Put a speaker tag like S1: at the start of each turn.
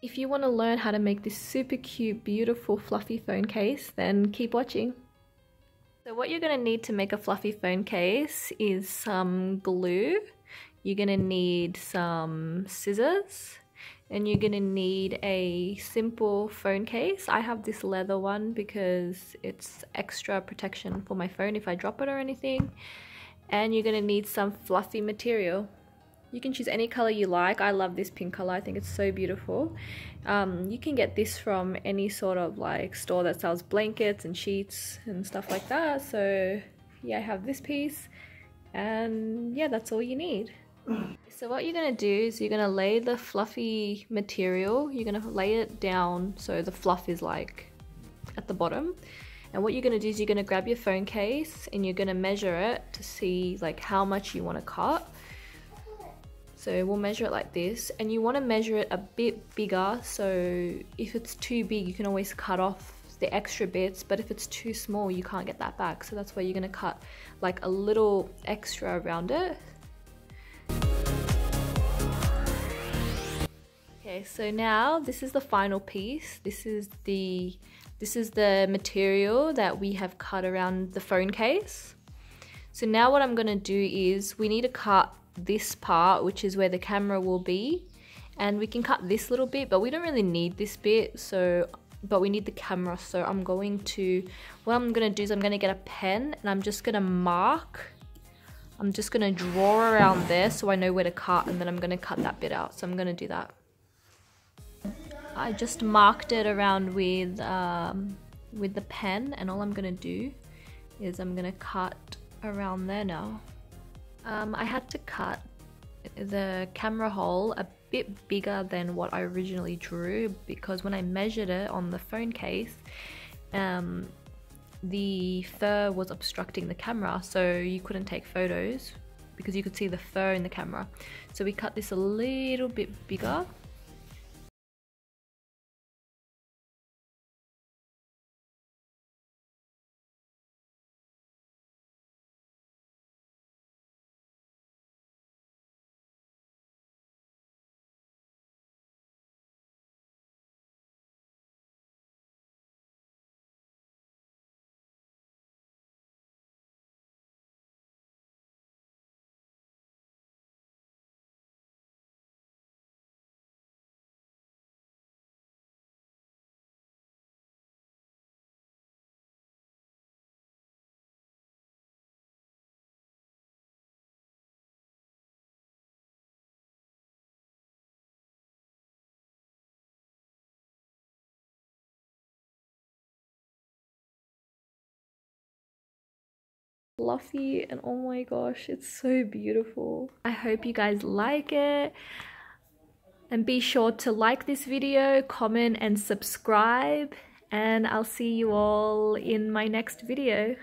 S1: If you want to learn how to make this super cute, beautiful, fluffy phone case, then keep watching. So what you're going to need to make a fluffy phone case is some glue. You're going to need some scissors. And you're going to need a simple phone case. I have this leather one because it's extra protection for my phone if I drop it or anything. And you're going to need some fluffy material. You can choose any color you like. I love this pink color. I think it's so beautiful. You can get this from any sort of like store that sells blankets and sheets and stuff like that. So yeah, I have this piece, and yeah, that's all you need. So what you're going to do is you're going to lay the fluffy material, you're going to lay it down so the fluff is like at the bottom. And what you're going to do is you're going to grab your phone case and you're going to measure it to see like how much you want to cut. So we'll measure it like this, and you want to measure it a bit bigger, so if it's too big you can always cut off the extra bits, but if it's too small you can't get that back. So that's why you're going to cut like a little extra around it. Okay, so now this is the final piece. This is the material that we have cut around the phone case. So now what I'm going to do is we need to cut this part, which is where the camera will be, and we can cut this little bit, but we don't really need this bit, so but we need the camera. So what I'm going to do is I'm going to get a pen and I'm just going to mark. I'm just going to draw around there so I know where to cut, and then I'm going to cut that bit out. So I'm going to do that. I just marked it around with the pen, and all I'm going to do is I'm going to cut around there now. I had to cut the camera hole a bit bigger than what I originally drew, because when I measured it on the phone case, the fur was obstructing the camera, so you couldn't take photos because you could see the fur in the camera. So we cut this a little bit bigger. Fluffy, and oh my gosh, it's so beautiful. I hope you guys like it, and be sure to like this video, comment and subscribe, and I'll see you all in my next video.